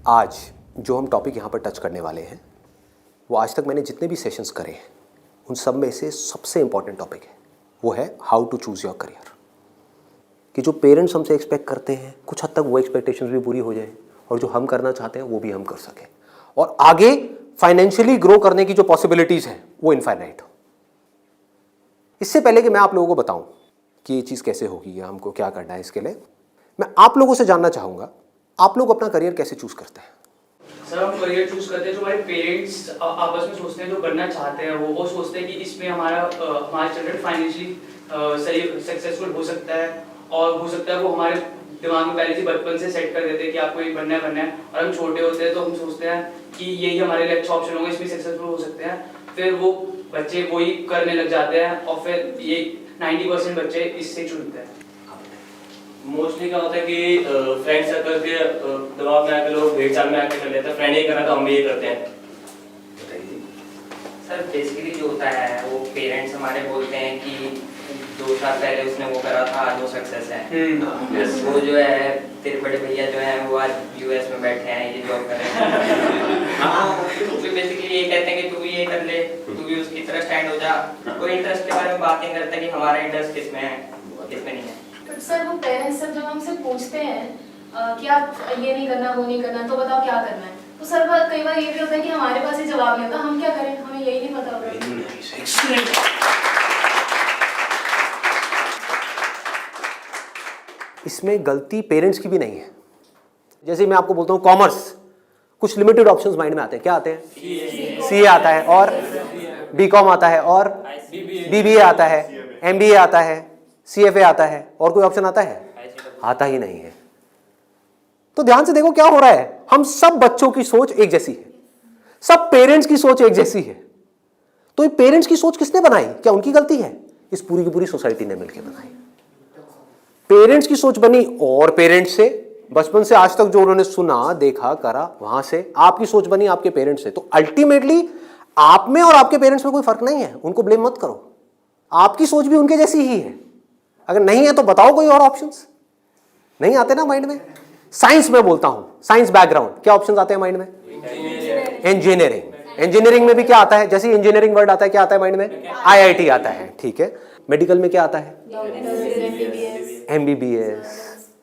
आज जो हम टॉपिक यहाँ पर टच करने वाले हैं वो आज तक मैंने जितने भी सेशंस करे हैं उन सब में से सबसे इम्पॉर्टेंट टॉपिक है, वो है how to choose your career. कि जो पेरेंट्स हमसे एक्सपेक्ट करते हैं कुछ हद तक वो एक्सपेक्टेशंस भी पूरी हो जाए और जो हम करना चाहते हैं वो भी हम कर सकें और आगे फाइनेंशियली ग्रो करने की जो पॉसिबिलिटीज़ हैं वो इनफाइनाइट हो। इससे पहले कि मैं आप लोगों को बताऊं कि ये चीज़ कैसे होगी या हमको क्या करना है, इसके लिए मैं आप लोगों से जानना चाहूँगा आप लोग अपना करियर कैसे चूज़ करते हैं। सर हम करियर चूज करते हैं जो हमारे पेरेंट्स आपस में सोचते हैं, जो बनना चाहते हैं वो सोचते हैं कि इसमें हमारा चिल्ड्रन फाइनेंशियली सही सक्सेसफुल हो सकता है और हो सकता है वो हमारे दिमाग में पहले से बचपन से सेट कर देते हैं कि आपको ये बनना है और हम छोटे होते हैं तो हम सोचते हैं कि यही हमारे लिए अच्छा ऑप्शन होगा, इसमें सक्सेसफुल हो सकते हैं। फिर वो बच्चे वही करने लग जाते हैं और फिर ये 90% बच्चे इससे चुनते हैं। मोस्टली क्या होता है कि फ्रेंड सर्कल के दबाव में आके लोग भेड़ चाल में आके कर लेते हैं, फ्रेंड ये करना तो हम भी ये करते हैं। सर बेसिकली जो होता है वो पेरेंट्स हमारे बोलते हैं कि 2 साल पहले उसने वो करा था आज वो सक्सेस है। वो जो है तेरे बड़े भैया जो है वो आज यूएस में बैठे हैं, ये जॉब कर रहे हैं। तो बेसिकली ये कहते हैं कि तू भी ये कर ले, तू भी उसकी तरह स्टैंड हो जा। कोई इंटरेस्ट के बारे में बात नहीं करता कि हमारा इंटरेस्ट किसमें है किसमें नहीं है। बट सर वो पेरेंट्स जब हमसे पूछते हैं कि आप ये नहीं करना वो नहीं करना तो बताओ क्या करना है, तो सर कई बार ये भी होता है कि हमारे पास ही जवाब नहीं होता, हम क्या करें, हमें यही नहीं पता होता। इसमें गलती पेरेंट्स की भी नहीं है। जैसे मैं आपको बोलता हूँ कॉमर्स, कुछ लिमिटेड ऑप्शंस माइंड में आते हैं। क्या आते हैं? सीए आता है और बीकॉम आता है और बीबीए आता है, एमबीए आता है, सीएफए आता है, और कोई ऑप्शन आता है? आता ही नहीं है। तो ध्यान से देखो क्या हो रहा है। हम सब बच्चों की सोच एक जैसी है, सब पेरेंट्स की सोच एक जैसी है। तो ये पेरेंट्स की सोच किसने बनाई? क्या उनकी गलती है? इस पूरी की पूरी सोसाइटी ने मिलकर बनाई। पेरेंट्स की सोच बनी और पेरेंट्स से बचपन से आज तक जो उन्होंने सुना देखा करा वहां से आपकी सोच बनी आपके पेरेंट्स से। तो अल्टीमेटली आप में और आपके पेरेंट्स में कोई फर्क नहीं है, उनको ब्लेम मत करो। आपकी सोच भी उनके जैसी ही है। अगर नहीं है तो बताओ कोई और ऑप्शंस। नहीं आते ना माइंड में? साइंस में बोलता हूं, साइंस बैकग्राउंड, क्या ऑप्शंस आते हैं माइंड में? इंजीनियरिंग। इंजीनियरिंग में भी क्या आता है? जैसे इंजीनियरिंग वर्ड आता है क्या आता है माइंड में? आईआईटी आता है। ठीक है। मेडिकल में क्या आता है? एमबीबीएस,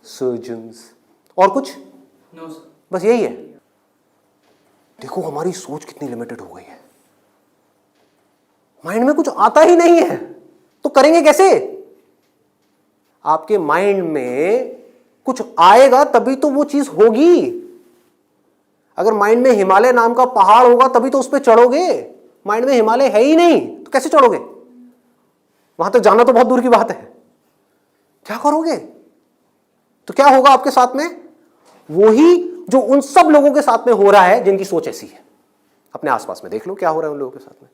सर्जन्स, और कुछ? No sir. बस यही है। देखो हमारी सोच कितनी लिमिटेड हो गई है। माइंड में कुछ आता ही नहीं है तो करेंगे कैसे? आपके माइंड में कुछ आएगा तभी तो वो चीज होगी। अगर माइंड में हिमालय नाम का पहाड़ होगा तभी तो उस पर चढ़ोगे। माइंड में हिमालय है ही नहीं तो कैसे चढ़ोगे? वहां तक जाना तो बहुत दूर की बात है। क्या करोगे? तो क्या होगा आपके साथ में? वही जो उन सब लोगों के साथ में हो रहा है जिनकी सोच ऐसी है। अपने आसपास में देख लो क्या हो रहा है उन लोगों के साथ में।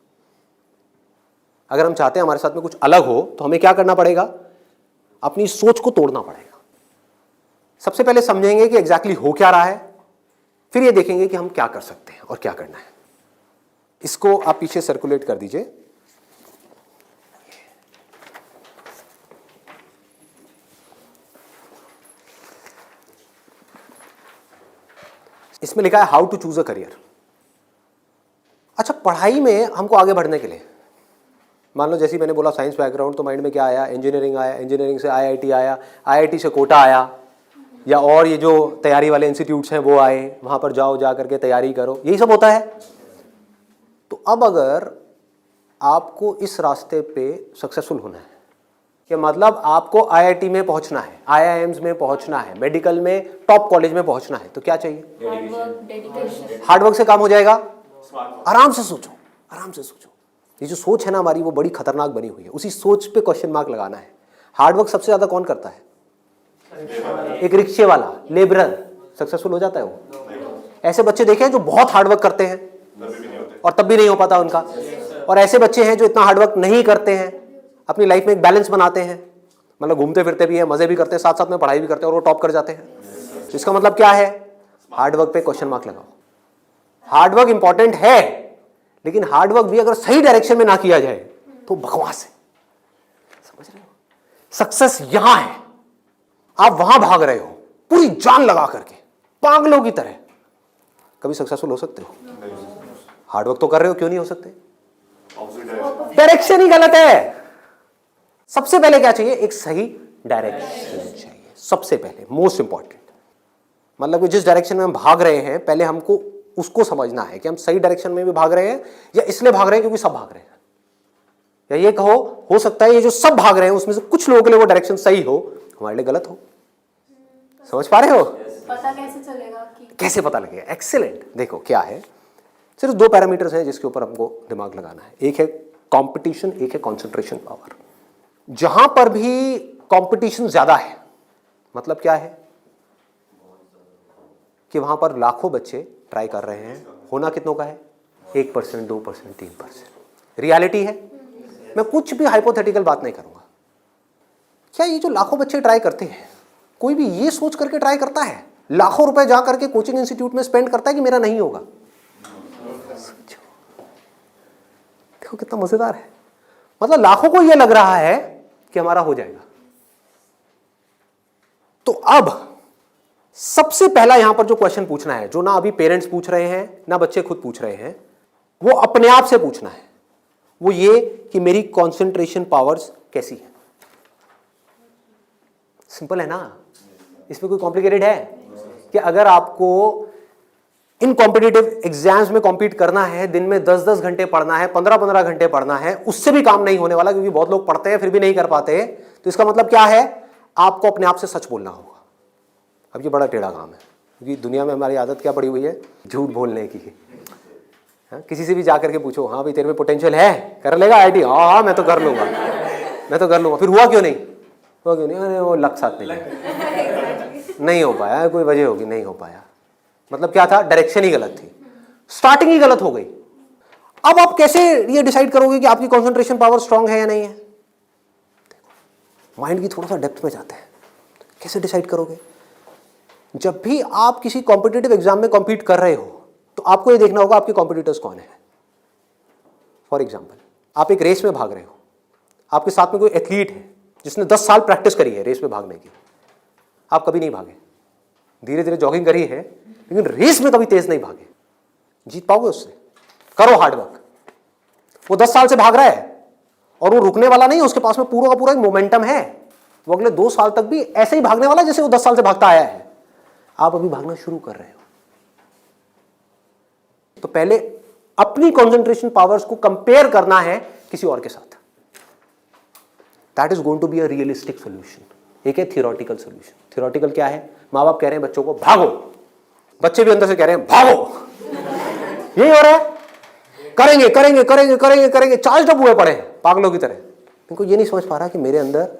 अगर हम चाहते हैं हमारे साथ में कुछ अलग हो तो हमें क्या करना पड़ेगा? अपनी सोच को तोड़ना पड़ेगा। सबसे पहले समझेंगे कि एग्जैक्टली हो क्या रहा है, फिर ये देखेंगे कि हम क्या कर सकते हैं और क्या करना है। इसको आप पीछे सर्कुलेट कर दीजिए। इसमें लिखा है how to choose a career. अच्छा, पढ़ाई में हमको आगे बढ़ने के लिए मान लो जैसे मैंने बोला साइंस बैकग्राउंड, तो माइंड में क्या आया? इंजीनियरिंग आया, इंजीनियरिंग से आईआईटी आया, आईआईटी से कोटा आया, या और ये जो तैयारी वाले इंस्टीट्यूट्स हैं वो आए, वहाँ पर जाओ, जा करके तैयारी करो, यही सब होता है। तो अब अगर आपको इस रास्ते पे सक्सेसफुल होना है कि मतलब आपको आईआईटी में पहुँचना है, आईआईएम्स में पहुँचना है, मेडिकल में टॉप कॉलेज में पहुँचना है, तो क्या चाहिए? हार्डवर्क से काम हो जाएगा। आराम से सोचो, आराम से सोचो। ये जो सोच है ना हमारी वो बड़ी खतरनाक बनी हुई है। उसी सोच पे क्वेश्चन मार्क लगाना है। हार्डवर्क सबसे ज्यादा कौन करता है? एक रिक्शे वाला, लेबरर सक्सेसफुल हो जाता है वो। ऐसे बच्चे देखे हैं जो बहुत हार्डवर्क करते हैं और तब भी नहीं हो पाता उनका, और ऐसे बच्चे हैं जो इतना हार्डवर्क नहीं करते हैं, अपनी लाइफ में एक बैलेंस बनाते हैं, मतलब घूमते फिरते भी हैं, मजे भी करते हैं, साथ साथ में पढ़ाई भी करते हैं और वो टॉप कर जाते हैं। तो इसका मतलब क्या है? हार्डवर्क पे क्वेश्चन मार्क लगाओ। हार्डवर्क इंपॉर्टेंट है, लेकिन हार्डवर्क भी अगर सही डायरेक्शन में ना किया जाए तो बकवास है। समझ रहे हो? सक्सेस यहां है, आप वहां भाग रहे हो पूरी जान लगा करके पागलों की तरह, कभी सक्सेसफुल हो सकते हो? हार्डवर्क तो कर रहे हो, क्यों नहीं हो सकते? डायरेक्शन ही गलत है। सबसे पहले क्या चाहिए? एक सही डायरेक्शन चाहिए, सबसे पहले, मोस्ट इंपॉर्टेंट। मतलब कि जिस डायरेक्शन में हम भाग रहे हैं, पहले हमको उसको समझना है कि हम सही डायरेक्शन में भी भाग रहे हैं या इसलिए भाग रहे हैं क्योंकि सब भाग रहे हैं। या ये कहो, हो सकता है ये जो सब भाग रहे हैं उसमें से कुछ लोगों के लिए वो डायरेक्शन सही हो, हमारे लिए गलत हो। समझ पा रहे हो? पता कैसे चलेगा कि कैसे पता लगेगा? एक्सीलेंट। देखो क्या है, सिर्फ दो पैरामीटर्स हैं जिसके ऊपर हमको दिमाग लगाना है। एक है कंपटीशन, एक है कंसंट्रेशन पावर। जहां पर भी कंपटीशन ज्यादा है, मतलब क्या है कि वहां पर लाखों बच्चे ट्राई कर रहे हैं, होना कितनों का है? 1%, 2%, 3%। रियलिटी है। मैं कुछ भी हाइपोथेटिकल बात नहीं करूंगा। क्या ये जो लाखों बच्चे ट्राई करते हैं, कोई भी ये सोच करके ट्राई करता है, लाखों रुपए जा करके कोचिंग इंस्टीट्यूट में स्पेंड करता है कि मेरा नहीं होगा? देखो कितना मजेदार है। मतलब लाखों को यह लग रहा है कि हमारा हो जाएगा। तो अब सबसे पहला यहां पर जो क्वेश्चन पूछना है, जो ना अभी पेरेंट्स पूछ रहे हैं ना बच्चे खुद पूछ रहे हैं, वो अपने आप से पूछना है। वो ये कि मेरी कंसंट्रेशन पावर्स कैसी है। सिंपल है ना? इसमें कोई कॉम्प्लिकेटेड है? कि अगर आपको इन कॉम्पिटिटिव एग्जाम्स में कॉम्पीट करना है, दिन में 10-10 घंटे पढ़ना है, 15-15 घंटे पढ़ना है, उससे भी काम नहीं होने वाला, क्योंकि बहुत लोग पढ़ते हैं फिर भी नहीं कर पाते। तो इसका मतलब क्या है? आपको अपने आप से सच बोलना होगा। अब ये बड़ा टेढ़ा काम है, क्योंकि दुनिया में हमारी आदत क्या पड़ी हुई है? झूठ बोलने की। हाँ, किसी से भी जाकर के पूछो, हाँ भाई तेरे में पोटेंशियल है, कर लेगा आईटी? हाँ मैं तो कर लूंगा, मैं तो कर लूंगा। फिर हुआ क्यों नहीं? हुआ क्यों नहीं? अरे वो लक साथ नहीं हो पाया, कोई वजह होगी, नहीं हो पाया। मतलब क्या था? डायरेक्शन ही गलत थी, स्टार्टिंग ही गलत हो गई। अब आप कैसे ये डिसाइड करोगे कि आपकी कंसंट्रेशन पावर स्ट्रांग है या नहीं है? माइंड की थोड़ा सा डेप्थ में जाते हैं। कैसे डिसाइड करोगे? जब भी आप किसी कॉम्पिटिटिव एग्जाम में कॉम्पीट कर रहे हो, तो आपको ये देखना होगा आपके कॉम्पिटिटर्स कौन है। फॉर एग्जाम्पल, आप एक रेस में भाग रहे हो, आपके साथ में कोई एथलीट है जिसने 10 साल प्रैक्टिस करी है रेस में भागने की। आप कभी नहीं भागे, धीरे धीरे जॉगिंग करी है, लेकिन रेस में कभी तेज नहीं भागे। जीत पाओगे उससे? करो हार्डवर्क। वो 10 साल से भाग रहा है और वो रुकने वाला नहीं है, उसके पास में पूरा का पूरा एक मोमेंटम है। वो अगले 2 साल तक भी ऐसे ही भागने वाला जैसे वो 10 साल से भागता आया है। आप अभी भागना शुरू कर रहे हो। तो पहले अपनी कंसंट्रेशन पावर्स को कंपेयर करना है किसी और के साथ। That is going to be a realistic solution. एक है थियोरेटिकल सोल्यूशन। थियोरेटिकल क्या है? माँ बाप कह रहे हैं बच्चों को भागो, बच्चे भी अंदर से कह रहे हैं भागो। यही हो रहा है। करेंगे करेंगे करेंगे करेंगे करेंगे, चार्ज अप हुए पड़े हैं पागलों की तरह। इनको ये नहीं समझ पा रहा कि मेरे अंदर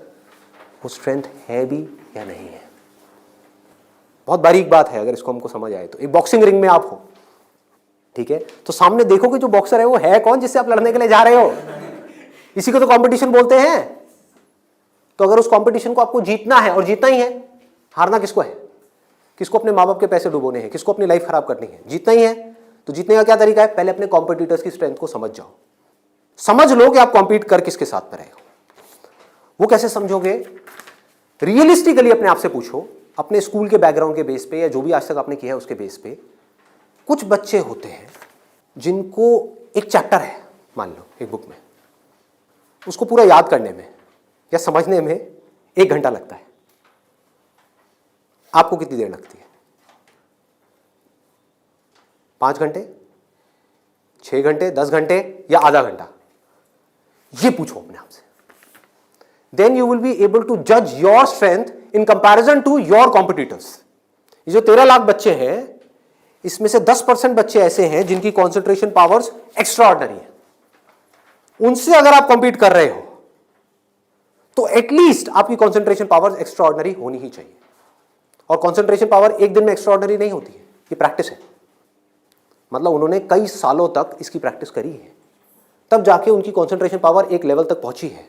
वो स्ट्रेंथ है भी या नहीं है। बहुत बारीक बात है, अगर इसको हमको समझ आए तो। एक बॉक्सिंग रिंग में आप हो, ठीक है, तो सामने देखो कि जो बॉक्सर है वो है कौन जिससे आप लड़ने के लिए जा रहे हो। इसी को तो कंपटीशन बोलते हैं। तो अगर उस कंपटीशन को आपको जीतना है, और जीतना ही है, हारना किसको है? किसको अपने माँ बाप के पैसे डुबोने हैं? किसको अपनी लाइफ खराब करनी है? जीतना ही है। तो जीतने का क्या तरीका है? पहले अपने कॉम्पिटिटर्स की स्ट्रेंथ को समझ जाओ। समझ लो कि आप कॉम्पीट कर किसके साथ में रहे हो। वो कैसे समझोगे? रियलिस्टिकली अपने आप से पूछो, अपने स्कूल के बैकग्राउंड के बेस पे या जो भी आज तक आपने किया है उसके बेस पे। कुछ बच्चे होते हैं जिनको एक चैप्टर है, मान लो एक बुक में, उसको पूरा याद करने में या समझने में 1 घंटा लगता है। आपको कितनी देर लगती है? 5 घंटे, 6 घंटे, 10 घंटे या आधा घंटा? ये पूछो अपने आप से। Then you will be able to जज your strength in comparison to your competitors. ये जो 13 लाख बच्चे हैं, इसमें से 10% बच्चे ऐसे हैं जिनकी कॉन्सेंट्रेशन पावर्स एक्स्ट्रा ऑर्डिनरी है। उनसे अगर आप कॉम्पीट कर रहे हो तो एटलीस्ट आपकी कॉन्सेंट्रेशन पावर्स एक्स्ट्रा ऑर्डिनरी होनी ही चाहिए। और कॉन्सेंट्रेशन पावर एक दिन में एक्स्ट्रा ऑर्डिनरी नहीं होती है, ये प्रैक्टिस है। मतलब उन्होंने कई सालों तक इसकी प्रैक्टिस करी है, तब जाके उनकी कॉन्सेंट्रेशन पावर एक लेवल तक पहुंची है।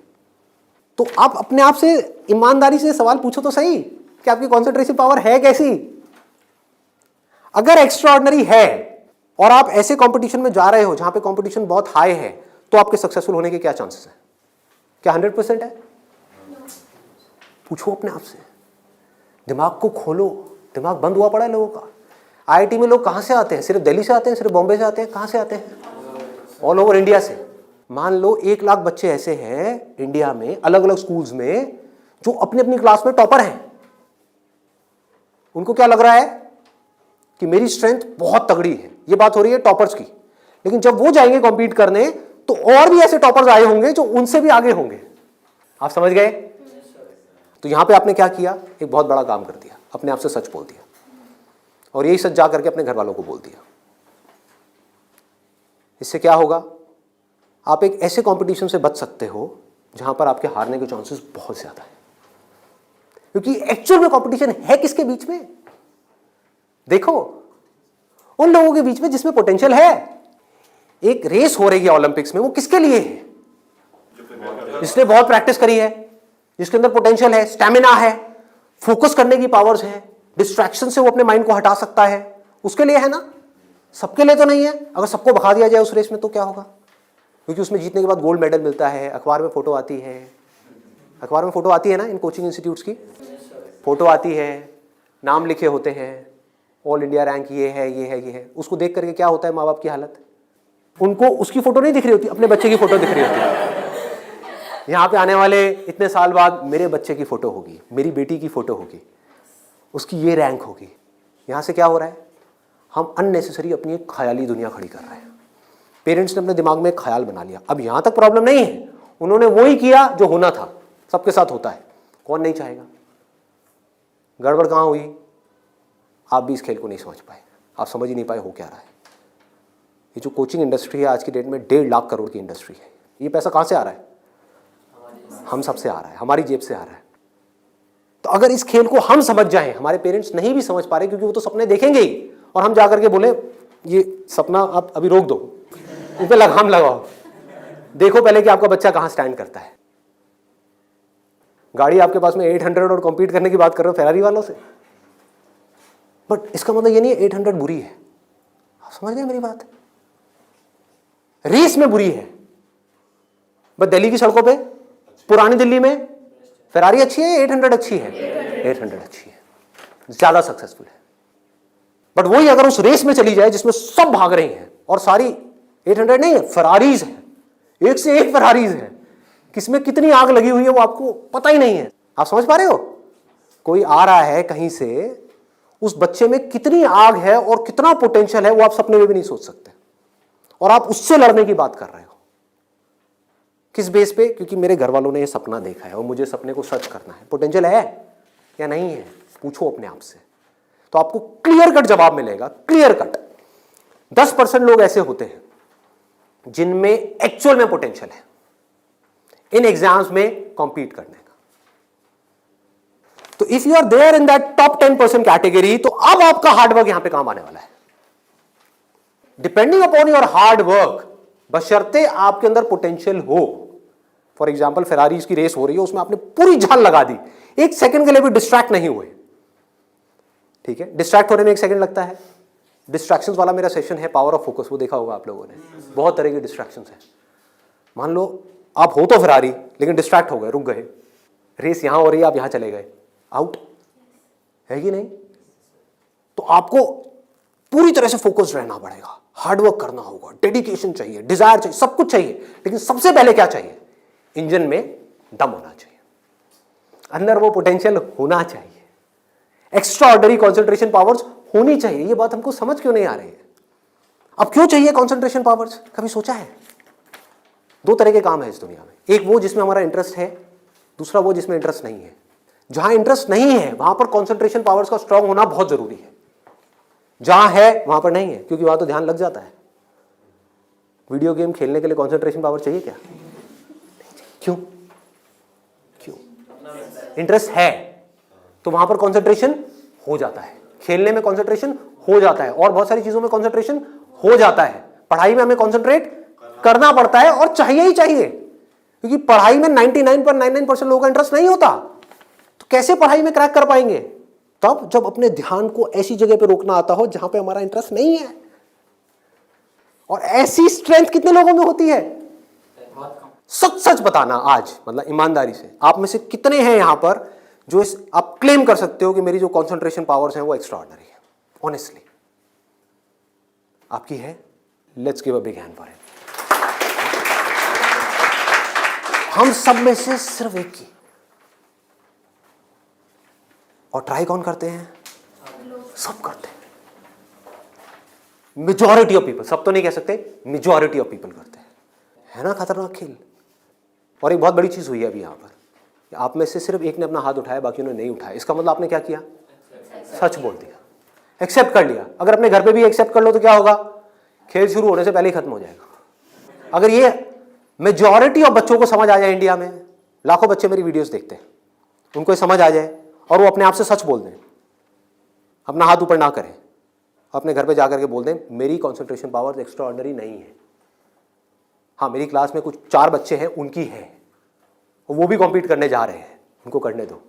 तो आप अपने आप से ईमानदारी से सवाल पूछो तो सही कि आपकी कॉन्सेंट्रेशन पावर है कैसी। अगर एक्स्ट्रा ऑर्डिनरी है और आप ऐसे कंपटीशन में जा रहे हो जहां पे कंपटीशन बहुत हाई है, तो आपके सक्सेसफुल होने के क्या चांसेस हैं? क्या 100% है? पूछो अपने आप से। दिमाग को खोलो। दिमाग बंद हुआ पड़ा है लोगों का। आईआईटी में लोग कहाँ से आते हैं? सिर्फ दिल्ली से आते हैं, सिर्फ बॉम्बे से आते हैं? कहाँ से आते हैं? ऑल ओवर इंडिया से। मान लो 1 लाख बच्चे ऐसे हैं इंडिया में अलग अलग स्कूल्स में जो अपनी अपनी क्लास में टॉपर हैं। उनको क्या लग रहा है कि मेरी स्ट्रेंथ बहुत तगड़ी है। ये बात हो रही है टॉपर्स की। लेकिन जब वो जाएंगे कॉम्पीट करने तो और भी ऐसे टॉपर्स आए होंगे जो उनसे भी आगे होंगे। आप समझ गए? तो यहां पे आपने क्या किया? एक बहुत बड़ा काम कर दिया, अपने आप से सच बोल दिया और यही सच जा करके अपने घर वालों को बोल दिया। इससे क्या होगा? आप एक ऐसे कंपटीशन से बच सकते हो जहां पर आपके हारने के चांसेस बहुत ज्यादा है, क्योंकि एक्चुअल में कंपटीशन है किसके बीच में? देखो, उन लोगों के बीच में जिसमें पोटेंशियल है। एक रेस हो रही है ओलंपिक्स में, वो किसके लिए है? जिसने बहुत प्रैक्टिस करी है, जिसके अंदर पोटेंशियल है, स्टैमिना है, फोकस करने की पावर्स है, डिस्ट्रैक्शन से वो अपने माइंड को हटा सकता है, उसके लिए है ना। सबके लिए तो नहीं है। अगर सबको भगा दिया जाए उस रेस में तो क्या होगा? क्योंकि उसमें जीतने के बाद गोल्ड मेडल मिलता है, अखबार में फोटो आती है। अखबार में फोटो आती है ना, इन कोचिंग इंस्टीट्यूट्स की फोटो आती है, नाम लिखे होते हैं, ऑल इंडिया रैंक ये है, ये है, ये है। उसको देख करके क्या होता है माँ बाप की हालत? उनको उसकी फोटो नहीं दिख रही होती, अपने बच्चे की फोटो दिख रही होती है। यहाँ पे आने वाले इतने साल बाद मेरे बच्चे की फोटो होगी, मेरी बेटी की फोटो होगी, उसकी ये रैंक होगी। यहाँ से क्या हो रहा है? हम अननेसेसरी अपनी एक ख्याली दुनिया खड़ी कर रहे हैं। पेरेंट्स ने अपने दिमाग में एक ख्याल बना लिया। अब यहाँ तक प्रॉब्लम नहीं है, उन्होंने वही किया जो होना था, सबके साथ होता है। कौन नहीं चाहेगा? गड़बड़ कहाँ हुई? आप भी इस खेल को नहीं समझ पाए, आप समझ ही नहीं पाए हो क्या रहा है। ये जो कोचिंग इंडस्ट्री है आज की डेट में 1.5 लाख करोड़ की इंडस्ट्री है। ये पैसा कहाँ से आ रहा है? हम सब से आ रहा है, हमारी जेब से आ रहा है। तो अगर इस खेल को हम समझ जाएं, हमारे पेरेंट्स नहीं भी समझ पा रहे क्योंकि वो तो सपने देखेंगे ही, और हम जाकर के बोले ये सपना आप अभी रोक दो, इस पे लगाम लगाओ, देखो पहले कि आपका बच्चा कहाँ स्टैंड करता है। गाड़ी आपके पास में 800 और कॉम्पीट करने की बात कर रहे हो फेरारी वालों से, बट इसका मतलब ये नहीं है 800 बुरी है। आप समझ गए मेरी बात? रेस में बुरी है, बट दिल्ली की सड़कों पे, पुरानी दिल्ली में फेरारी अच्छी है, 800 अच्छी है, 800 अच्छी है, ज्यादा सक्सेसफुल है। बट वही अगर उस रेस में चली जाए जिसमें सब भाग रही हैं और सारी 800 नहीं है, फेरारीज है, एक से एक फेरारीज है, किसमें कितनी आग लगी हुई है वो आपको पता ही नहीं है। आप समझ पा रहे हो? कोई आ रहा है कहीं से, उस बच्चे में कितनी आग है और कितना पोटेंशियल है वो आप सपने में भी नहीं सोच सकते, और आप उससे लड़ने की बात कर रहे हो। किस बेस पे? क्योंकि मेरे घर वालों ने ये सपना देखा है और मुझे सपने को सच करना है। पोटेंशियल है या नहीं है? पूछो अपने आप से, तो आपको क्लियर कट जवाब मिलेगा। क्लियर कट 10% लोग ऐसे होते हैं जिनमें एक्चुअल में पोटेंशियल है इन एग्जाम्स में कॉम्पीट करने का। तो if you are there in that top 10% category, तो अब आपका हार्डवर्क यहां पे काम आने वाला है। Depending upon your hard work, बशर्ते आपके अंदर पोटेंशियल हो। फॉर एग्जाम्पल फेरारीज की रेस हो रही है, उसमें आपने पूरी जान लगा दी, एक सेकंड के लिए भी डिस्ट्रैक्ट नहीं हुए। ठीक है, डिस्ट्रैक्ट होने में 1 सेकंड लगता है। डिस्ट्रैक्शंस वाला मेरा सेशन है पावर ऑफ फोकस, वो देखा होगा आप लोगों ने। बहुत तरह की डिस्ट्रैक्शंस है। मान लो आप हो तो फेरारी, लेकिन डिस्ट्रैक्ट हो गए, रुक गए, रेस यहां हो रही है, आप यहां चले गए, आउट है कि नहीं? तो आपको पूरी तरह से फोकस्ड रहना पड़ेगा, हार्डवर्क करना होगा, डेडिकेशन चाहिए, डिजायर चाहिए, सब कुछ चाहिए। लेकिन सबसे पहले क्या चाहिए? इंजन में दम होना चाहिए, अंदर वो पोटेंशियल होना चाहिए, एक्स्ट्रा ऑर्डिनरी कॉन्सेंट्रेशन पावर्स होनी चाहिए। ये बात हमको समझ क्यों नहीं आ रही है? अब क्यों चाहिए कॉन्सेंट्रेशन पावर्स? कभी सोचा है? 2 तरह के काम है इस दुनिया में, एक वो जिसमें हमारा इंटरेस्ट है, दूसरा वो जिसमें इंटरेस्ट नहीं है। जहां इंटरेस्ट नहीं है वहां पर कॉन्सेंट्रेशन पावर्स का स्ट्रांग होना बहुत जरूरी है, जहां है वहां पर नहीं है, क्योंकि वहां तो ध्यान लग जाता है। वीडियो गेम खेलने के लिए कॉन्सेंट्रेशन पावर चाहिए क्या? क्यों? क्यों? इंटरेस्ट है तो वहां पर कॉन्सेंट्रेशन हो जाता है, खेलने में कॉन्सेंट्रेशन हो जाता है, और बहुत सारी चीजों में कॉन्सेंट्रेशन हो जाता है। पढ़ाई में हमें कॉन्सेंट्रेट करना पड़ता है और चाहिए ही चाहिए, क्योंकि पढ़ाई में 99.99% लोगों का इंटरेस्ट नहीं होता। तो कैसे पढ़ाई में क्रैक कर पाएंगे? तब जब अपने ध्यान को ऐसी जगह पे रोकना आता हो जहां पे हमारा इंटरेस्ट नहीं है। और ऐसी स्ट्रेंथ कितने लोगों में होती है? सच सच बताना आज, मतलब ईमानदारी से, आप में से कितने हैं यहां पर जो आप क्लेम कर सकते हो कि मेरी जो कॉन्सेंट्रेशन पावर्स हैं वो एक्स्ट्रा ऑर्डिनरी है? ऑनेस्टली आपकी है? Let's give a big hand for him. हम सब में से सिर्फ एक की, और ट्राई कौन करते हैं? सब करते हैं। मेजॉरिटी ऑफ पीपल, सब तो नहीं कह सकते, मेजॉरिटी ऑफ पीपल करते हैं। है ना खतरनाक खेल? और एक बहुत बड़ी चीज हुई है अभी यहां पर, आप में से सिर्फ एक ने अपना हाथ उठाया, बाकियों ने नहीं उठाया। इसका मतलब आपने क्या किया? सच बोल दिया, एक्सेप्ट कर लिया। अगर अपने घर पे भी एक्सेप्ट कर लो तो क्या होगा? खेल शुरू होने से पहले ही खत्म हो जाएगा। अगर ये मेजॉरिटी ऑफ बच्चों को समझ आ जाए, इंडिया में लाखों बच्चे मेरी वीडियोस देखते हैं, उनको ये समझ आ जाए और वो अपने आप से सच बोल दें, अपना हाथ ऊपर ना करें, अपने घर पे जाकर के बोल दें मेरी कंसंट्रेशन पावर एक्स्ट्रा ऑर्डिनरी नहीं है। हाँ, मेरी क्लास में कुछ 4 बच्चे हैं, उनकी है, वो भी कॉम्पीट करने जा रहे हैं, उनको करने दो।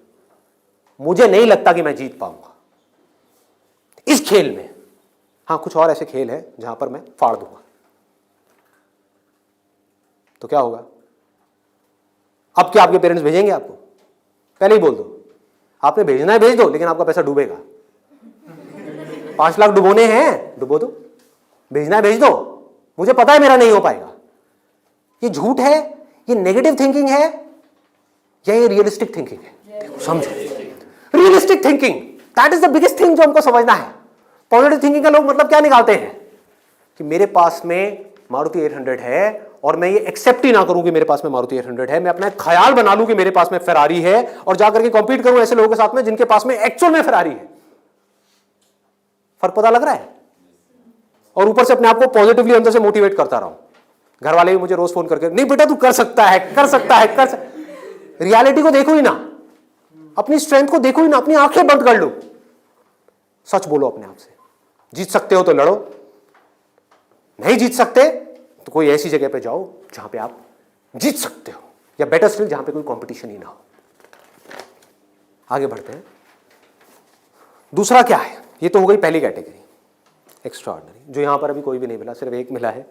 मुझे नहीं लगता कि मैं जीत पाऊंगा इस खेल में। हाँ, कुछ और ऐसे खेल हैं जहां पर मैं फाड़ दूंगा। तो क्या होगा? अब क्या आपके पेरेंट्स भेजेंगे आपको? पहले ही बोल दो, आपने भेजना है भेज दो, लेकिन आपका पैसा डूबेगा। 5 लाख डुबोने हैं, डुबो दो। भेजना है भेज दो, मुझे पता है मेरा नहीं हो पाएगा। ये झूठ है, ये नेगेटिव थिंकिंग है, या ये रियलिस्टिक थिंकिंग है? देखो समझो, realistic thinking, that is the biggest thing जो हमको समझना है। पॉजिटिव थिंकिंग का लोग मतलब क्या निकालते हैं कि मेरे पास में मारुति 800 है और मैं ये एक्सेप्ट ही ना करूं कि मेरे पास में मारुति 800 है, मैं अपना ख्याल बना लूं कि मेरे पास में फेरारी है और जाकर के कॉम्पीट करूं ऐसे लोगों के साथ में जिनके पास में एक्चुअल में फेरारी है। फर्क पता लग रहा है? और ऊपर से अपने आप को पॉजिटिवली अंदर से मोटिवेट करता रहूं। घर वाले भी मुझे रोज फोन करके, नहीं बेटा तू कर सकता है, कर सकता है, कर सकता। रियलिटी को देखो ही ना, अपनी स्ट्रेंथ को देखो ही ना, अपनी आंखें बंद कर लो, सच बोलो अपने आप से। जीत सकते हो तो लड़ो, नहीं जीत सकते तो कोई ऐसी जगह पे जाओ जहां पे आप जीत सकते हो, या बेटर स्टिल जहां पे कोई कंपटीशन ही ना हो। आगे बढ़ते हैं। दूसरा क्या है? ये तो हो गई पहली कैटेगरी, एक्स्ट्रा ऑर्डिनरी, जो यहां पर अभी कोई भी नहीं मिला, सिर्फ एक मिला है।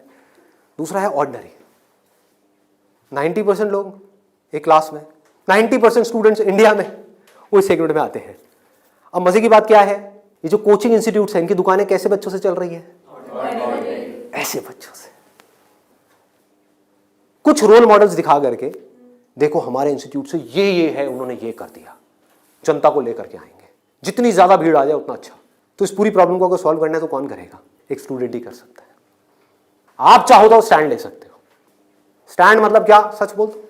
दूसरा है ऑर्डिनरी। 90% लोग एक क्लास में, 90% स्टूडेंट्स इंडिया में वो इस सेगमेंट में आते हैं। अब मजे की बात क्या है, ये जो कोचिंग इंस्टीट्यूट्स हैं, इनकी दुकानें कैसे बच्चों से चल रही है? ऐसे बच्चों से। कुछ रोल मॉडल्स दिखा करके, देखो हमारे इंस्टीट्यूट से ये है, उन्होंने ये कर दिया, जनता को लेकर के आएंगे, जितनी ज्यादा भीड़ आ जाए उतना अच्छा। तो इस पूरी प्रॉब्लम को अगर सॉल्व करना है तो कौन करेगा? एक स्टूडेंट ही कर सकता है। आप चाहो तो स्टैंड ले सकते हो। स्टैंड मतलब क्या? सच बोल दो।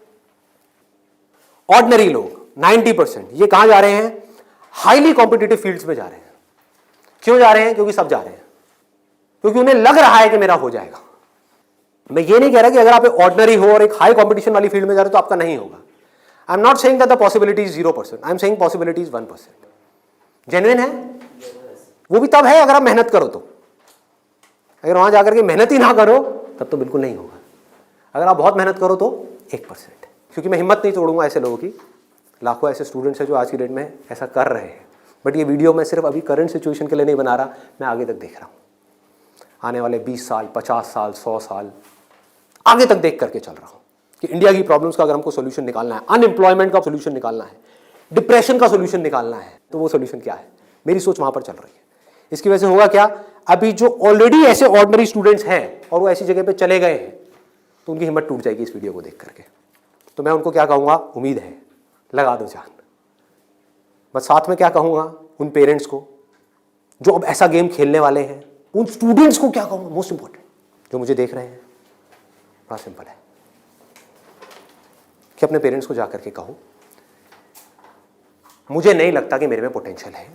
ऑर्डिनरी लोग 90% ये कहां जा रहे हैं? हाईली कॉम्पिटिटिव फील्ड्स में जा रहे हैं। क्यों जा रहे हैं? क्योंकि सब जा रहे हैं, क्योंकि उन्हें लग रहा है कि मेरा हो जाएगा। मैं ये नहीं कह रहा कि अगर आप ऑर्डिनरी हो और एक हाई कॉम्पिटिशन वाली फील्ड में जा रहे हो तो आपका नहीं होगा। I am not saying that the possibility is 0%, I am saying possibility is 1%। Genuine है, वो भी तब है अगर आप मेहनत करो तो। अगर वहां जाकर के मेहनत ही ना करो तब तो बिल्कुल नहीं होगा। अगर आप बहुत मेहनत करो तो 1%। क्योंकि मैं हिम्मत नहीं तोड़ूंगा ऐसे लोगों की। लाखों ऐसे स्टूडेंट्स हैं जो आज की डेट में ऐसा कर रहे हैं। बट ये वीडियो मैं सिर्फ अभी करंट सिचुएशन के लिए नहीं बना रहा, मैं आगे तक देख रहा हूँ। आने वाले 20 साल, 50 साल, 100 साल आगे तक देख करके चल रहा हूँ कि इंडिया की प्रॉब्लम्स का अगर हमको सोल्यूशन निकालना है, अनएम्प्लॉयमेंट का सोल्यूशन निकालना है, डिप्रेशन का सोल्यूशन निकालना है, तो वो सोल्यूशन क्या है? मेरी सोच वहां पर चल रही है। इसकी वजह से होगा क्या? अभी जो ऑलरेडी ऐसे ऑर्डिनरी स्टूडेंट्स हैं और वो ऐसी जगह पे चले गए हैं, तो उनकी हिम्मत टूट जाएगी इस वीडियो को देख करके। तो मैं उनको क्या कहूँगा? उम्मीद है, लगा दो जान। बस साथ में क्या कहूँगा उन पेरेंट्स को जो अब ऐसा गेम खेलने वाले हैं, उन स्टूडेंट्स को क्या कहूँगा? मोस्ट इंपॉर्टेंट जो मुझे देख रहे हैं, बड़ा सिंपल है कि अपने पेरेंट्स को जाकर के कहो मुझे नहीं लगता कि मेरे में पोटेंशियल है,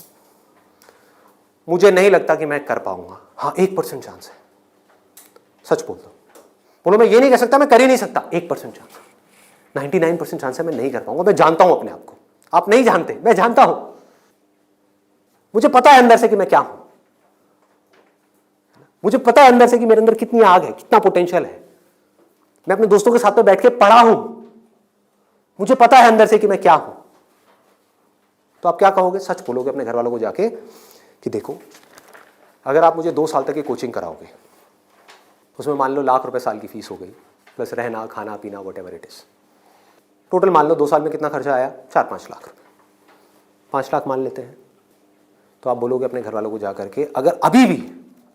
मुझे नहीं लगता कि मैं कर पाऊंगा। हाँ, 1% चांस है। सच बोल दो, बोलो मैं ये नहीं कह सकता मैं कर ही नहीं सकता, 1% चांस, 99% चांस है मैं नहीं कर पाऊंगा। मैं जानता हूं अपने आप को, आप नहीं जानते, मैं जानता हूं। मुझे पता है अंदर से कि मैं क्या हूं, मुझे पता है अंदर से कि मेरे अंदर कितनी आग है, कितना पोटेंशियल है। मैं अपने दोस्तों के साथ में बैठ के पढ़ा हूं, मुझे पता है अंदर से कि मैं क्या हूं। तो आप क्या कहोगे? सच बोलोगे अपने घर वालों को जाके कि देखो अगर आप मुझे 2 साल तक की कोचिंग कराओगे, उसमें मान लो ₹1,00,000 साल की फीस हो गई, प्लस रहना खाना पीना what ever it is, total मान लो 2 साल में कितना खर्चा आया? 4-5 लाख रुपए। 5 लाख मान लेते हैं। तो आप बोलोगे अपने घर वालों को जाकर के अगर अभी भी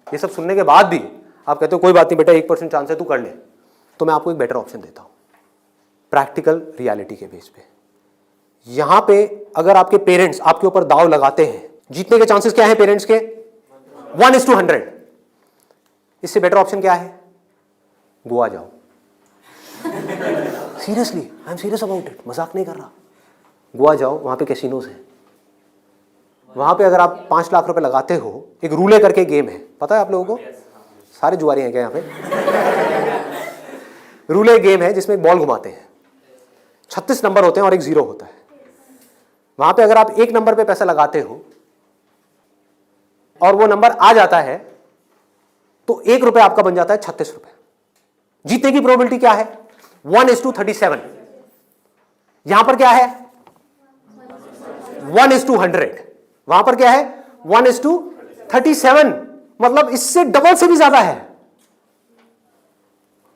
ये सब सुनने के बाद भी आप कहते हो कोई बात नहीं बेटा 1% चांस है तू कर ले, तो मैं आपको एक बेटर ऑप्शन देता हूं प्रैक्टिकल रियलिटी के बेस पे। यहां पे अगर आपके पेरेंट्स आपके ऊपर दाव लगाते हैं, जीतने के चांसेस क्या है पेरेंट्स के? 1:100। इससे बेटर ऑप्शन क्या है? गोवा जाओ। Seriously, I am serious about it, मजाक नहीं कर रहा। गोवा जाओ, वहां पे कैसीनोज हैं। वहां पे अगर आप 5 लाख रुपए लगाते हो, एक रूले करके गेम है, पता है आप लोगों को? सारे जुआरी हैं क्या यहाँ पे? रूले गेम है जिसमें एक बॉल घुमाते हैं, 36 नंबर होते हैं और एक 0 होता है। वहां पे अगर आप 1 नंबर पे पैसा लगाते हो और वो नंबर आ जाता है तो 1 रुपए आपका बन जाता है 36 रुपए। जीतने की प्रोबेबिलिटी क्या है? 1:37। यहां पर क्या है? 1:100। वहां पर क्या है? 1:37, मतलब इससे डबल से भी ज्यादा है।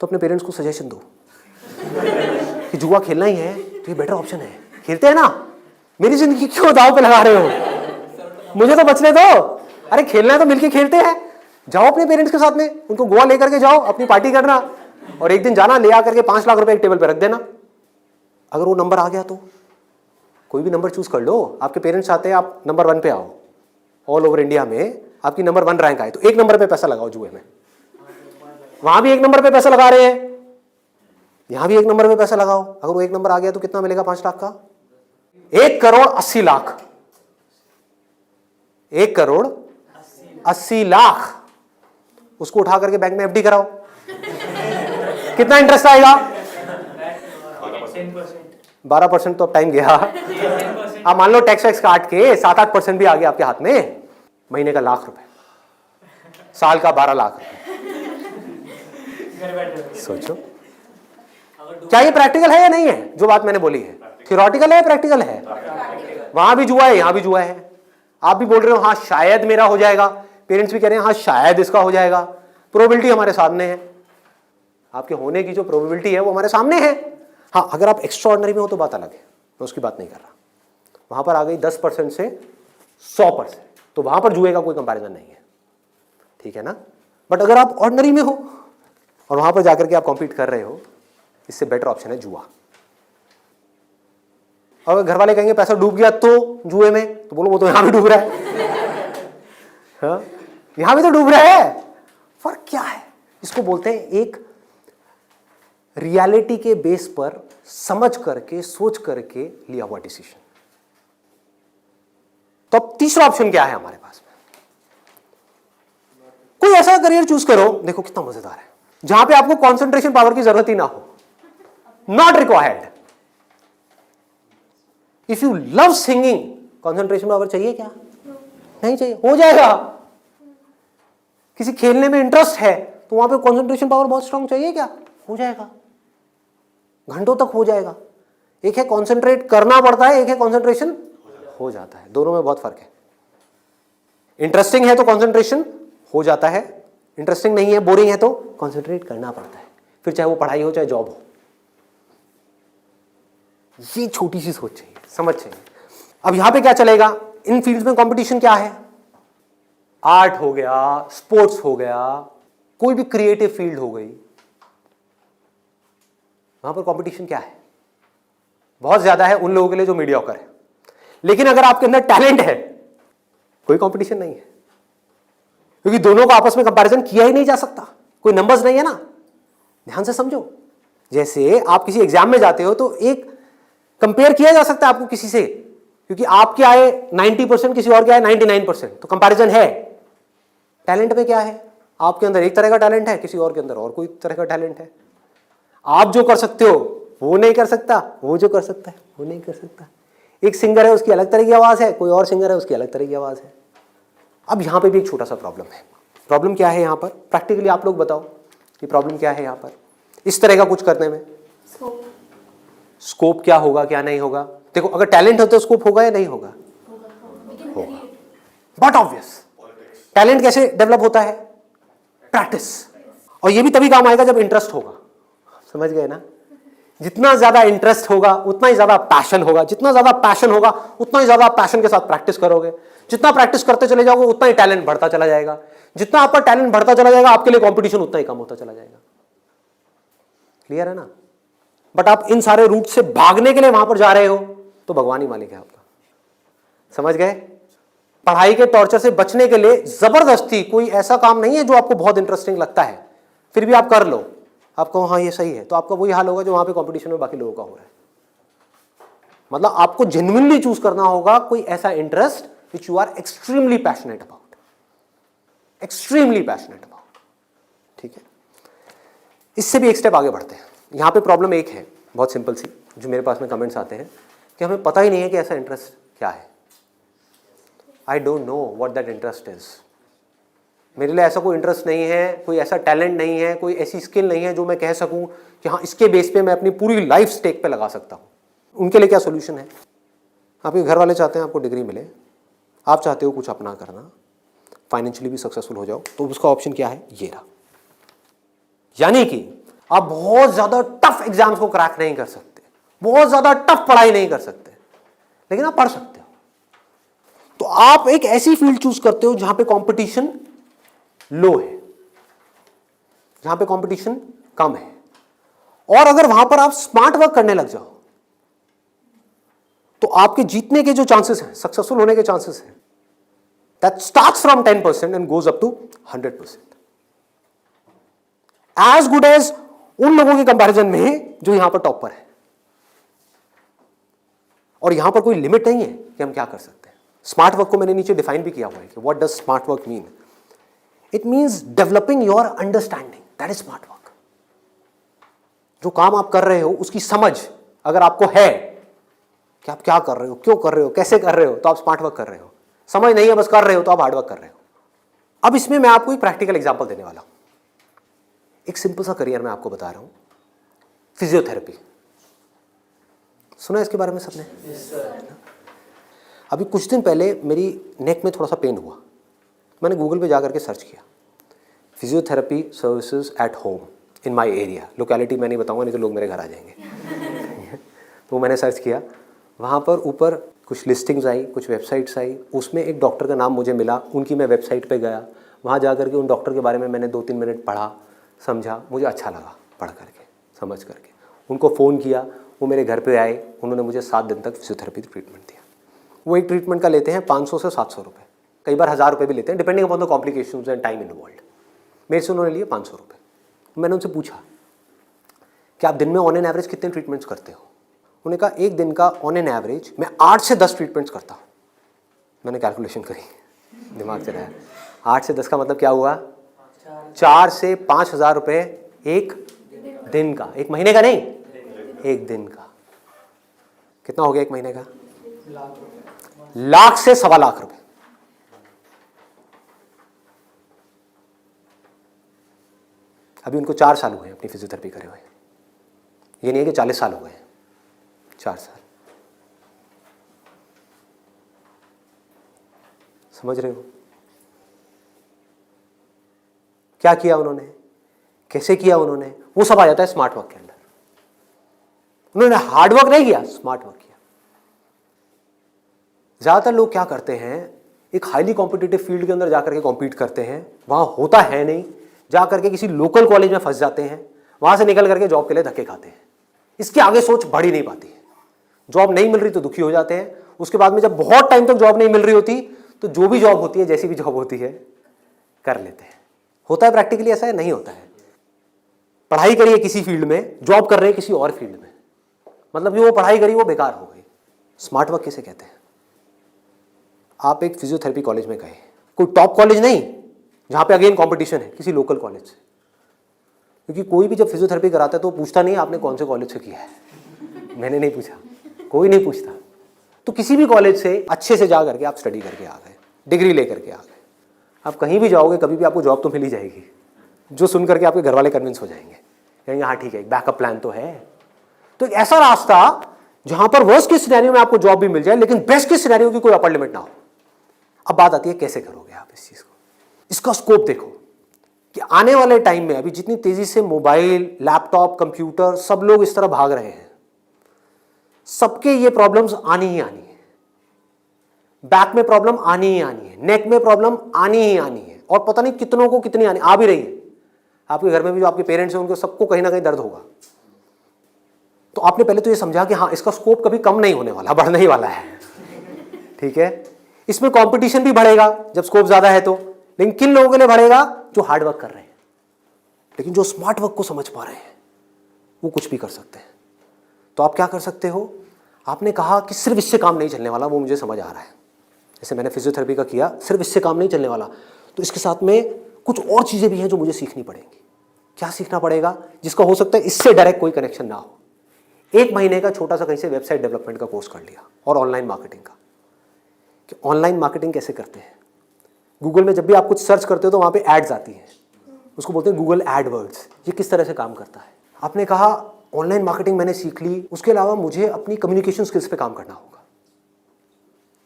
तो अपने पेरेंट्स को सजेशन दो कि जुआ खेलना ही है तो ये बेटर ऑप्शन है। खेलते हैं ना, मेरी जिंदगी क्यों दांव पे लगा रहे हो? मुझे तो बचने दो। अरे खेलना है तो मिलके खेलते हैं। जाओ अपने पेरेंट्स के साथ में, उनको गोवा लेकर के जाओ, अपनी पार्टी करना, और एक दिन जाना ले आकर के 5 लाख रुपए एक टेबल पे रख देना। अगर वो नंबर आ गया तो कोई भी नंबर चूज कर लो। आपके पेरेंट्स चाहते हैं आप नंबर 1 पे आओ, ऑल ओवर इंडिया में आपकी नंबर 1 रैंक आए, तो 1 नंबर पे पैसा लगाओ जुए में। वहां भी 1 नंबर पे पैसा लगा रहे हैं, यहां भी 1 नंबर पे पैसा लगाओ। अगर वो 1 नंबर आ गया तो कितना मिलेगा 5 लाख का? 1,80,00,000। 1,80,00,000 उसको उठा करके बैंक में FD कराओ। कितना इंटरेस्ट आएगा? 12%। तो अब टाइम गया। आप मान लो टैक्स वैक्स काट के 7-8% भी आ गया आपके हाथ में, महीने का ₹1,00,000, साल का 12 लाख रुपए। सोचो क्या ये प्रैक्टिकल है या नहीं है? जो बात मैंने बोली है थियोरेटिकल है, प्रैक्टिकल है। वहां भी जुआ है, यहां भी जुआ है। आप भी बोल रहे हो हाँ शायद मेरा हो जाएगा, पेरेंट्स भी कह रहे हैं हाँ शायद इसका हो जाएगा। प्रोबेबिलिटी हमारे सामने है, आपके होने की जो प्रोबेबिलिटी है वो हमारे सामने है। हाँ अगर आप एक्स्ट्राऑर्डिनरी में हो तो बात अलग है, मैं उसकी बात नहीं कर रहा। वहां पर आ गई 10% से 100%, तो वहां पर जुए का कोई कंपैरिजन नहीं है, ठीक है ना। बट अगर आप ऑर्डिनरी में हो और वहां पर जाकर के आप कॉम्पीट कर रहे हो, इससे बेटर ऑप्शन है जुआ। अगर घर वाले कहेंगे पैसा डूब गया तो जुए में, तो बोलो वो तो यहां भी डूब रहा है। हाँ? यहां भी तो डूब रहा है। फर्क क्या है? इसको बोलते हैं एक रियलिटी के बेस पर समझ करके सोच करके लिया हुआ डिसीजन। तो अब तीसरा ऑप्शन क्या है हमारे पास में? कोई ऐसा करियर चूज करो, देखो कितना मजेदार है, जहां पे आपको कंसंट्रेशन पावर की जरूरत ही ना हो, not required. If you love singing, concentration power चाहिए क्या? नहीं चाहिए, हो जाएगा। किसी खेलने में इंटरेस्ट है तो वहां पे कंसंट्रेशन पावर बहुत स्ट्रांग चाहिए क्या? हो जाएगा, घंटों तक हो जाएगा। एक है कंसंट्रेट करना पड़ता है, एक है कंसंट्रेशन हो जाता है। दोनों में बहुत फर्क है। इंटरेस्टिंग है तो कंसंट्रेशन हो जाता है, इंटरेस्टिंग नहीं है, बोरिंग है तो कंसंट्रेट करना पड़ता है, फिर चाहे वो पढ़ाई हो चाहे जॉब हो। ये छोटी सी सोच चाहिए, समझ चाहिए। अब यहां पे क्या चलेगा? इन फील्ड्स में कंपटीशन क्या है? आर्ट हो गया, स्पोर्ट्स हो गया, कोई भी क्रिएटिव फील्ड हो गई, वहां पर कंपटीशन क्या है? बहुत ज्यादा है उन लोगों के लिए जो मीडियोकर है। लेकिन अगर आपके अंदर टैलेंट है, कोई कंपटीशन नहीं है, क्योंकि दोनों को आपस में कंपैरिजन किया ही नहीं जा सकता, कोई नंबर्स नहीं है ना। ध्यान से समझो, जैसे आप किसी एग्जाम में जाते हो तो एक कंपेयर किया जा सकता है आपको किसी से, क्योंकि आपके आए 90%, किसी और के आए 99%, तो कंपैरिजन है। टैलेंट में क्या है? आपके अंदर एक तरह का टैलेंट है, किसी और के अंदर और कोई तरह का टैलेंट है। आप जो कर सकते हो वो नहीं कर सकता, वो जो कर सकता है वो नहीं कर सकता। एक सिंगर है उसकी अलग तरह की आवाज है, कोई और सिंगर है उसकी अलग तरह की आवाज है। अब यहां पे भी एक छोटा सा प्रॉब्लम है। प्रॉब्लम क्या है यहां पर? प्रैक्टिकली आप लोग बताओ कि प्रॉब्लम क्या है यहां पर इस तरह का कुछ करने में? स्कोप क्या होगा क्या नहीं होगा? देखो अगर टैलेंट हो तो स्कोप होगा या नहीं होगा? होगा। बट ऑब्वियस, टैलेंट कैसे डेवलप होता है? प्रैक्टिस। और ये भी तभी काम आएगा जब इंटरेस्ट होगा। समझ गए ना? जितना ज्यादा इंटरेस्ट होगा उतना ही ज्यादा पैशन होगा, जितना ज्यादा पैशन होगा उतना ही ज्यादा पैशन के साथ प्रैक्टिस करोगे, जितना प्रैक्टिस करते चले जाओगे उतना ही टैलेंट बढ़ता चला जाएगा। जितना आपका टैलेंट बढ़ता चला जाएगा आपके लिए कंपटीशन उतना ही कम होता चला जाएगा। क्लियर है ना? बट आप इन सारे रूट से भागने के लिए वहां पर जा रहे हो तो भगवान ही मालिक है आपका। समझ गए? पढ़ाई के टॉर्चर से बचने के लिए जबरदस्ती कोई ऐसा काम नहीं है जो आपको बहुत इंटरेस्टिंग लगता है फिर भी आप कर लो, आप कहो हाँ ये सही है, तो आपका वही हाल होगा जो वहां पे कंपटीशन में बाकी लोगों का हो रहा है। मतलब आपको जेन्युइनली चूज करना होगा कोई ऐसा interest which you are extremely passionate about, extremely passionate about. ठीक है, इससे भी एक स्टेप आगे बढ़ते हैं। यहां पे प्रॉब्लम एक है बहुत सिंपल सी, जो मेरे पास में कमेंट्स आते हैं कि हमें पता ही नहीं है कि ऐसा इंटरेस्ट क्या है। I don't know what that interest is. मेरे लिए ऐसा कोई इंटरेस्ट नहीं है, कोई ऐसा टैलेंट नहीं है, कोई ऐसी स्किल नहीं है जो मैं कह सकूं कि हाँ इसके बेस पे मैं अपनी पूरी लाइफ स्टेक पे लगा सकता हूं। उनके लिए क्या सोल्यूशन है? आपके घर वाले चाहते हैं आपको डिग्री मिले, आप चाहते हो कुछ अपना करना, फाइनेंशियली भी सक्सेसफुल हो जाओ, तो उसका ऑप्शन क्या है? ये रहा। यानी कि आप बहुत ज्यादा टफ एग्जाम्स को क्रैक नहीं कर सकते, बहुत ज्यादा टफ पढ़ाई नहीं कर सकते, लेकिन आप पढ़ सकते हो। तो आप एक ऐसी फील्ड चूज करते हो जहां पे कंपटीशन लो है, जहां पे कंपटीशन कम है, और अगर वहां पर आप स्मार्ट वर्क करने लग जाओ तो आपके जीतने के जो चांसेस हैं, सक्सेसफुल होने के चांसेस हैं, that starts from 10% and goes up to 100%, as good as उन लोगों के कंपैरिजन में जो यहां पर टॉप पर है। और यहां पर कोई लिमिट नहीं है कि हम क्या कर सकते हैं। स्मार्ट वर्क को मैंने नीचे डिफाइन भी किया हुआ है कि what does smart work mean. It means developing your understanding, that is smart work. जो काम आप कर रहे हो उसकी समझ अगर आपको है कि आप क्या कर रहे हो, क्यों कर रहे हो, कैसे कर रहे हो, तो आप स्मार्ट वर्क कर रहे हो। समझ नहीं है बस कर रहे हो तो आप हार्ड वर्क कर रहे हो। अब इसमें मैं आपको एक प्रैक्टिकल एग्जांपल देने वाला हूं। एक सिंपल सा करियर मैं आपको बता रहा हूं, फिजियोथेरेपी। सुना इसके बारे में सबने? अभी कुछ दिन पहले मेरी नेक में थोड़ा सा पेन हुआ, मैंने गूगल पे जाकर के सर्च किया physiotherapy services at home in my area. Locality मैं नहीं बताऊंगा नहीं तो लोग मेरे घर आ जाएंगे। तो मैंने सर्च किया, वहाँ पर ऊपर कुछ लिस्टिंग्स आई, कुछ वेबसाइट्स आई, उसमें एक डॉक्टर का नाम मुझे मिला, उनकी मैं वेबसाइट पे गया, वहाँ जा करके उन डॉक्टर के बारे में मैंने 2-3 मिनट पढ़ा, समझा, मुझे अच्छा लगा पढ़ करके, समझ करके। उनको फ़ोन किया, वो मेरे घर पे आए, उन्होंने मुझे 7 दिन तक फिजियोथेरेपी ट्रीटमेंट दिया। वो एक ट्रीटमेंट का लेते हैं 500 से 700 रुपये, कई बार 1000 रुपये भी लेते हैं, depending upon the complications and time involved. मेरे से उन्होंने लिए 500 रुपये। मैंने उनसे पूछा कि आप दिन में ऑन एन एवरेज कितने ट्रीटमेंट्स करते हो? उन्होंने कहा एक दिन का ऑन एन एवरेज मैं 8 से 10 ट्रीटमेंट्स करता हूँ। मैंने कैलकुलेशन करी, दिमाग चलाया, 8 से 10 का मतलब क्या हुआ? 4 से 5,000 रुपये एक दिन का, एक महीने का नहीं, एक दिन का। कितना हो गया एक महीने का? लाख से 1.25 लाख रुपए। अभी उनको 4 साल हुए अपनी फिजियोथेरेपी करे हुए, ये नहीं है कि 40 साल हो गए, 4 साल। समझ रहे हो क्या किया उन्होंने, कैसे किया उन्होंने? वो सब आ जाता है स्मार्ट वर्क के अंदर। उन्होंने हार्ड वर्क नहीं किया, स्मार्ट वर्क किया। ज्यादातर लोग क्या करते हैं, एक हाईली कॉम्पिटिटिव फील्ड के अंदर जाकर के कॉम्पीट करते हैं, वहां होता है नहीं, जाकर के किसी लोकल कॉलेज में फंस जाते हैं, वहां से निकल करके जॉब के लिए धक्के खाते हैं। इसके आगे सोच बढ़ ही नहीं पाती है। जॉब नहीं मिल रही तो दुखी हो जाते हैं, उसके बाद में जब बहुत टाइम तक जॉब नहीं मिल रही होती तो जो भी जॉब होती है, जैसी भी जॉब होती है, कर लेते हैं। होता है प्रैक्टिकली ऐसा है? नहीं होता है। पढ़ाई करिए किसी फील्ड में, जॉब कर रहे हैं किसी और फील्ड में, मतलब जो वो पढ़ाई करी वो बेकार हो गई। स्मार्ट वर्क किसे कहते हैं? आप एक फिजियोथेरेपी कॉलेज में गए, कोई टॉप कॉलेज नहीं जहां पे अगेन कंपटीशन है, किसी लोकल कॉलेज से। क्योंकि कोई भी जब फिजियोथेरेपी कराता है तो पूछता नहीं आपने कौन से कॉलेज से किया है। मैंने नहीं पूछा, कोई नहीं पूछता। तो किसी भी कॉलेज से अच्छे से जा करके आप स्टडी करके आ गए, डिग्री लेकर के आ गए, आप कहीं भी जाओगे कभी भी आपको जॉब तो मिल ही जाएगी, जो सुन करके आपके घर वाले कन्विंस हो जाएंगे, कहेंगे हाँ ठीक है, एक बैकअप प्लान तो है। तो एक ऐसा रास्ता जहां पर वर्स्ट के सिनेरियो में आपको जॉब भी मिल जाए, लेकिन बेस्ट के सिनेरियो की कोई अपर लिमिट ना हो। अब बात आती है कैसे करोगे आप इस चीज को। इसका स्कोप देखो कि आने वाले टाइम में अभी जितनी तेजी से मोबाइल, लैपटॉप, कंप्यूटर, सब लोग इस तरह भाग रहे हैं, सबके ये प्रॉब्लम्स आनी ही आनी है। बैक में प्रॉब्लम आनी ही आनी है, नेक में प्रॉब्लम आनी ही आनी है, और पता नहीं कितनों को कितनी आनी आ भी रही है। आपके घर में भी जो आपके पेरेंट्स हैं उनको सबको कहीं ना कहीं दर्द होगा। तो आपने पहले तो ये समझा कि हाँ इसका स्कोप कभी कम नहीं होने वाला, बढ़ने ही वाला है, ठीक है। इसमें कंपटीशन भी बढ़ेगा जब स्कोप ज्यादा है तो, लेकिन किन लोगों के लिए बढ़ेगा? जो हार्ड वर्क कर रहे हैं, लेकिन जो स्मार्ट वर्क को समझ पा रहे हैं वो कुछ भी कर सकते हैं। तो आप क्या कर सकते हो? आपने कहा कि सिर्फ इससे काम नहीं चलने वाला, वो मुझे समझ आ रहा है, जैसे मैंने फिजियोथेरेपी का किया, सिर्फ इससे काम नहीं चलने वाला, तो इसके साथ में कुछ और चीजें भी हैं जो मुझे सीखनी पड़ेंगी। क्या सीखना पड़ेगा? जिसका हो सकता है इससे डायरेक्ट कोई कनेक्शन ना हो। 1 महीने का छोटा सा कहीं से वेबसाइट डेवलपमेंट का कोर्स कर लिया और ऑनलाइन मार्केटिंग का, कि ऑनलाइन मार्केटिंग कैसे करते हैं। गूगल में जब भी आप कुछ सर्च करते हो तो वहां पे एड्स आती हैं, उसको बोलते हैं गूगल एडवर्ड्स। ये किस तरह से काम करता है? आपने कहा ऑनलाइन मार्केटिंग मैंने सीख ली, उसके अलावा मुझे अपनी कम्युनिकेशन स्किल्स पे काम करना होगा,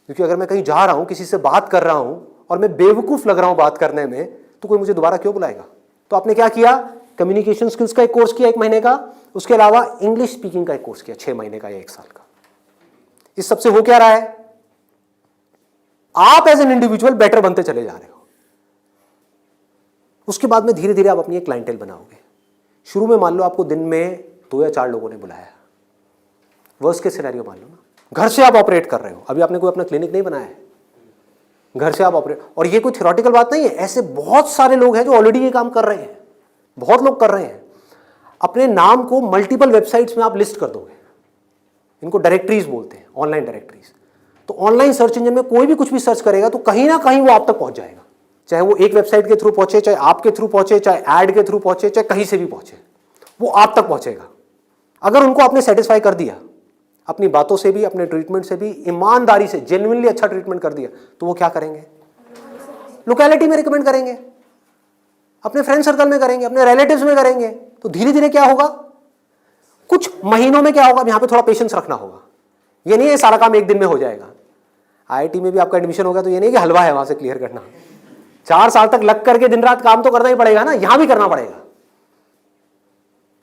क्योंकि अगर मैं कहीं जा रहा हूं, किसी से बात कर रहा हूं और मैं बेवकूफ लग रहा हूं बात करने में, तो कोई मुझे दोबारा क्यों बुलाएगा? तो आपने क्या किया? कम्युनिकेशन स्किल्स का एक कोर्स किया 1 महीने का, उसके अलावा इंग्लिश स्पीकिंग का एक कोर्स किया 6 महीने का या 1 साल का। इस सबसे हो क्या रहा है? आप एज एन इंडिविजुअल बेटर बनते चले जा रहे हो। उसके बाद में धीरे धीरे आप अपनी एक क्लाइंटेल बनाओगे। शुरू में मान लो आपको दिन में 2 या 4 लोगों ने बुलाया, वर्स्ट केस सिनेरियो मान लो ना, घर से आप ऑपरेट कर रहे हो, अभी आपने कोई अपना क्लिनिक नहीं बनाया है, घर से आप ऑपरेट, और ये कोई थ्योरेटिकल बात नहीं है, ऐसे बहुत सारे लोग हैं जो ऑलरेडी ये काम कर रहे हैं, बहुत लोग कर रहे हैं। अपने नाम को मल्टीपल वेबसाइट्स में आप लिस्ट कर दोगे, इनको डायरेक्टरीज बोलते हैं, ऑनलाइन डायरेक्टरीज। तो ऑनलाइन सर्च इंजन में कोई भी कुछ भी सर्च करेगा तो कहीं ना कहीं वो आप तक पहुंच जाएगा, चाहे वो एक वेबसाइट के थ्रू पहुंचे, चाहे आपके थ्रू पहुंचे, चाहे एड के थ्रू पहुंचे, चाहे कहीं से भी पहुंचे, वो आप तक पहुंचेगा। अगर उनको आपने सेटिस्फाई कर दिया, अपनी बातों से भी, अपने ट्रीटमेंट से भी, ईमानदारी से, जेन्युइनली अच्छा ट्रीटमेंट कर दिया, तो वो क्या करेंगे? लोकेलिटी में रिकमेंड करेंगे, अपने फ्रेंड सर्कल में करेंगे, अपने रिलेटिव्स में करेंगे। तो धीरे धीरे क्या होगा? कुछ महीनों में क्या होगा? यहां पे थोड़ा पेशेंस रखना होगा। ये नहीं है सारा काम 1 दिन में हो जाएगा। आईआईटी में भी आपका एडमिशन होगा तो ये नहीं कि हलवा है वहां से क्लियर करना, 4 साल तक लग करके दिन रात काम तो करना ही पड़ेगा ना, यहां भी करना पड़ेगा।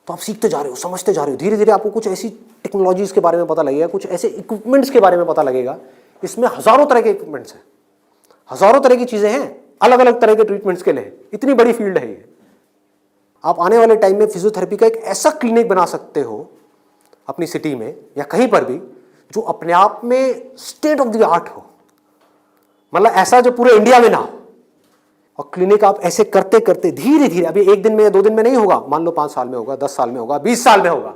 तो आप सीखते जा रहे हो, समझते जा रहे हो, धीरे धीरे आपको कुछ ऐसी टेक्नोलॉजीज के बारे में पता लगेगा, कुछ ऐसे इक्विपमेंट्स के बारे में पता लगेगा। इसमें हजारों तरह के इक्विपमेंट्स हैं, हजारों तरह की चीजें हैं, अलग अलग तरह के ट्रीटमेंट्स के लिए। इतनी बड़ी फील्ड है ये। आप आने वाले टाइम में फिजियोथेरेपी का एक ऐसा क्लिनिक बना सकते हो अपनी सिटी में या कहीं पर भी, जो अपने आप में स्टेट ऑफ द आर्ट हो, मतलब ऐसा जो पूरे इंडिया में ना हो। और क्लिनिक आप ऐसे करते करते धीरे धीरे, अभी 1 दिन में या 2 दिन में नहीं होगा, मान लो 5 साल में होगा, 10 साल में होगा, 20 साल में होगा।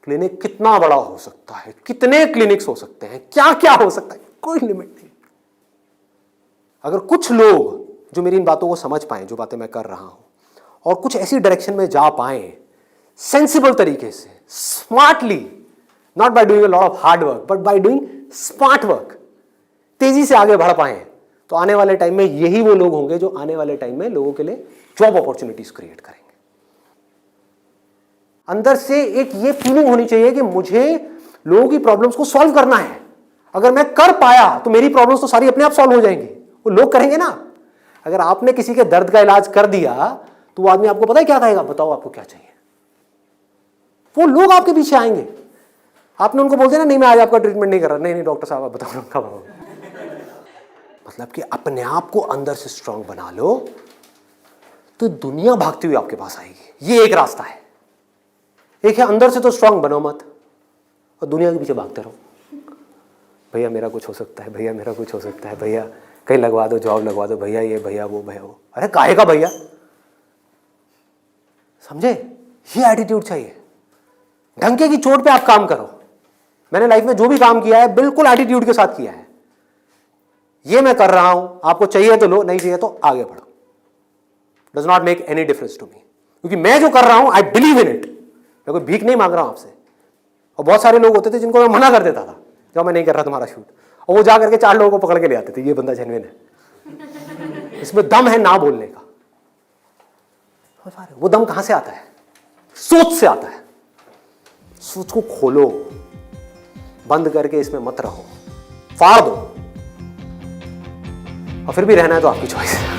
क्लिनिक कितना बड़ा हो सकता है, कितने क्लिनिक्स हो सकते हैं, क्या क्या हो सकता है, कोई लिमिट नहीं। अगर कुछ लोग जो मेरी इन बातों को समझ पाए, जो बातें मैं कर रहा हूं, और कुछ ऐसी डायरेक्शन में जा पाए सेंसिबल तरीके से, smartly, not by doing a lot of hard work but by doing smart work, तेजी से आगे बढ़ पाए, तो आने वाले टाइम में यही वो लोग होंगे जो आने वाले टाइम में लोगों के लिए जॉब अपॉर्चुनिटीज क्रिएट करेंगे। अंदर से एक ये फीलिंग होनी चाहिए कि मुझे लोगों की प्रॉब्लम्स को सॉल्व करना है। अगर मैं कर पाया तो मेरी प्रॉब्लम्स तो सारी अपने आप सॉल्व हो जाएंगी, वो लोग करेंगे ना। अगर आपने किसी के दर्द का इलाज कर दिया तो वो आदमी आपको पता है क्या कहेगा? बताओ आपको क्या चाहिए। वो लोग आपके पीछे आएंगे। आपने उनको बोल दिया ना, नहीं मैं आज आपका ट्रीटमेंट नहीं कर रहा, नहीं डॉक्टर साहब आप बताओ कब आओ। मतलब कि अपने आप को अंदर से स्ट्रांग बना लो तो दुनिया भागती हुई आपके पास आएगी। ये एक रास्ता है। एक है अंदर से तो स्ट्रांग बनो मत और दुनिया के पीछे भागते रहो। भैया मेरा कुछ हो सकता है, भैया मेरा कुछ हो सकता है, भैया कहीं लगवा दो, जॉब लगवा दो, भैया ये भैया वो भैया वो। अरे काहे का भैया, समझे? ये एटीट्यूड चाहिए। ढंके की चोट पे आप काम करो। मैंने लाइफ में जो भी काम किया है बिल्कुल एटीट्यूड के साथ किया है। ये मैं कर रहा हूं, आपको चाहिए तो लो, नहीं चाहिए तो आगे बढ़ो। Does not make any difference to me, क्योंकि मैं जो कर रहा हूं आई बिलीव इन इट। मैं कोई भीख नहीं मांग रहा हूं आपसे। और बहुत सारे लोग होते थे जिनको मैं मना कर देता था, जब मैं नहीं कर रहा तुम्हारा शूट, और वो जा करके 4 लोगों को पकड़ के ले आते थे, ये बंदा जेन्युइन है, इसमें दम है ना बोलने का। वो दम कहां से आता है? सोच से आता है। सोच को खोलो, बंद करके इसमें मत रहो, फाड़ दो। और फिर भी रहना है तो आपकी चॉइस है।